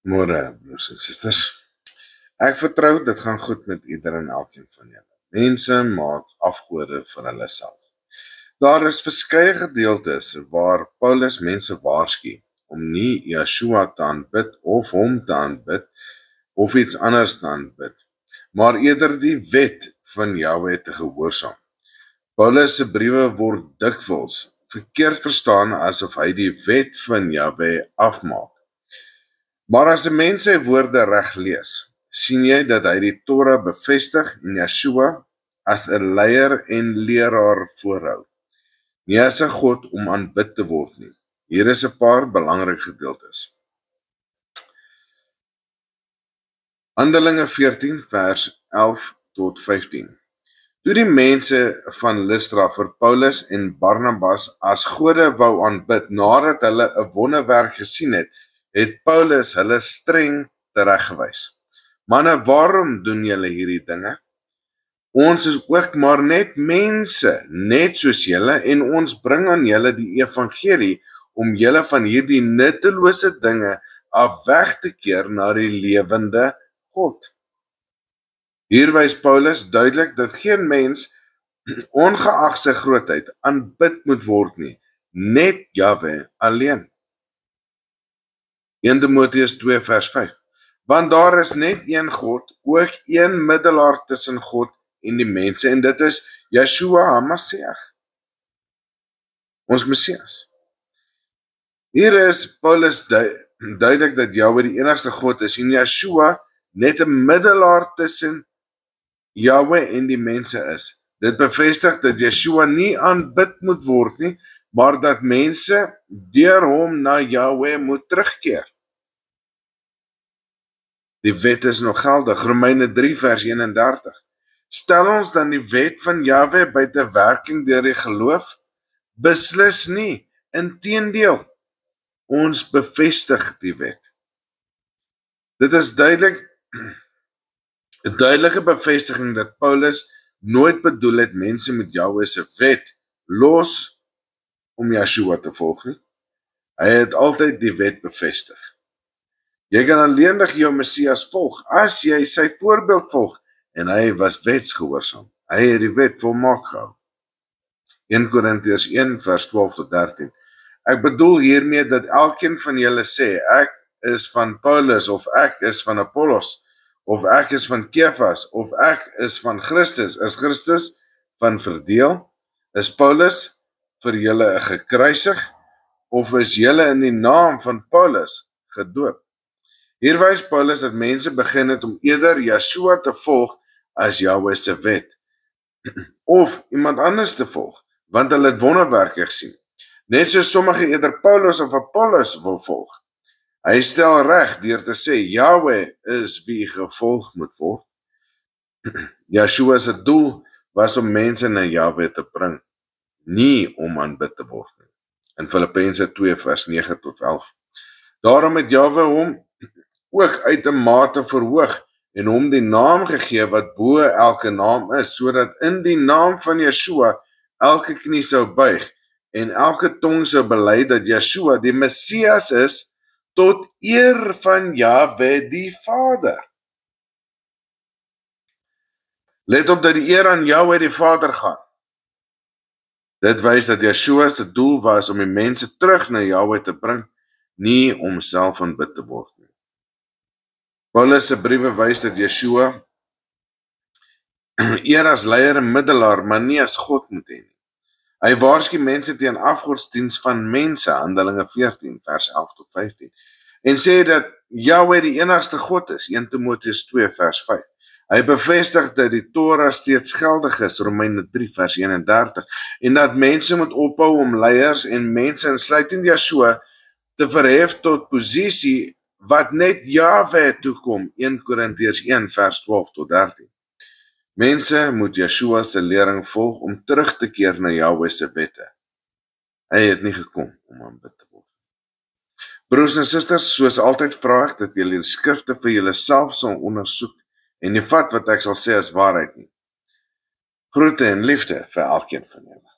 Môre, broers en susters. Ek vertrou dit gaan goed met ieder en elkeen van julle. Mense maak afgode vir hulle self. Daar is verskeie gedeeltes waar Paulus mense waarsku om nie Yeshua te aanbid of hom te aanbid of iets anders te aanbid, maar eerder die wet van Jahwe te gehoorsaam. Paulus se briewe word dikwels verkeerd verstaan asof hy die wet van Jahwe afmaak. Maar as 'n mens sy woorde reg lees, sien jy dat hy die Torah bevestig en Yeshua as 'n leier en leraar voorhou. Nie as 'n God om aanbid te word nie. Hier is 'n paar belangrike gedeeltes. Handelinge 14 vers 11 tot 15. Toe die mense van Lystra vir Paulus en Barnabas as gode wou aanbid nadat hulle 'n wonderwerk gesien het, het Paulus hulle streng tereggewys. Manne, waarom doen julle hierdie dinge? Ons is ook maar net mense, net soos julle, en ons bring aan julle die evangelie om julle van hierdie nuttelose dinge af weg te keer na die lewende God. Hier wys Paulus duidelik dat geen mens, ongeag sy grootheid, aanbid moet word nie, net Jahwe alleen. 1 Timoteus 2 vers 5. Want daar is net een God, ook een middelaar tussen God en die mense, en dit is Yeshua HaMashiach, ons Messias. Hier is Paulus duidelik dat Jahwe die enigste God is, en Yeshua net 'n middelaar tussen Jahwe en die mense is. Dit bevestig dat Yeshua nie aanbid moet word nie, maar dat mense deur hom na Jahwe moet terugkeer. Die wet is nog geldig, Romeine 3 vers 31. Stel ons dan die wet van Jahwe buite werking deur die geloof? Beslis nie, inteendeel, ons bevestig die wet. Dit is duidelik 'n duidelike bevestiging dat Paulus nooit bedoel het mense met Jahwe se wet los om Yeshua te volg nie. Hy het altyd die wet bevestig. Jy kan alleenig jou Messias volg as jy sy voorbeeld volg, en hy was wetsgehoorsaam. Hy het die wet volmaak gehou. 1 Korintiërs 1 vers 12 tot 13. Ek bedoel hiermee dat elkeen van julle sê, ek is van Paulus, of ek is van Apollos, of ek is van Kefas, of ek is van Christus. Is Christus van verdeel? Is Paulus vir julle gekruisig, of is julle in die naam van Paulus gedoop? Hier wys Paulus dat mense begin het om eerder Yeshua te volg as Jahwe se wet, of iemand anders te volg, want hulle het wonderwerke gesien. Net so sommige eerder Paulus of Apollos wil volg. Hy stel reg deur te sê, Jahwe is wie gevolg moet word. Yeshua se doel was om mense na Jahwe te bring, nie om aanbid te word nie. In Filippense 2 vers 9 tot 11. Daarom het Jahwe hom ook uit 'n mate verhoog en hom die naam gegee wat bo elke naam is, sodat in die naam van Yeshua elke knie sou buig en elke tong sou bely dat Yeshua die Messias is, tot eer van Jahwe die Vader. Let op dat die eer aan Jahwe die Vader gaan. Dit wys dat Yeshua se doel was om die mense terug na Jahwe te bring, nie om self aanbid te word nie. Paulus se briewe wys dat Yeshua eer as leier en middelaar, maar nie as God moet hê nie. Hy waarsku mense teen afgodsdiens van mense, Handelinge 14 vers 11 tot 15, en sê dat Jahwe die enigste God is, 1 Timoteus 2 vers 5. Hy bevestig dat die Torah steeds geldig is, Romeine 3 vers 31, en dat mense moet ophou om leiers en mense insluitend Yeshua te verhef tot posisie wat net Jahwe toekom, 1 Korintiërs 1 vers 12 tot 13. Mense moet Yeshua se lering volg om terug te keer na Jahwe se wette. Hy het nie gekom om aanbid te word. Broers en susters, soos altyd vra ek dat julle die skrifte vir julleself sal ondersoek en nie vat wat ek sal sê as waarheid nie. Groete en liefde vir elkeen van julle.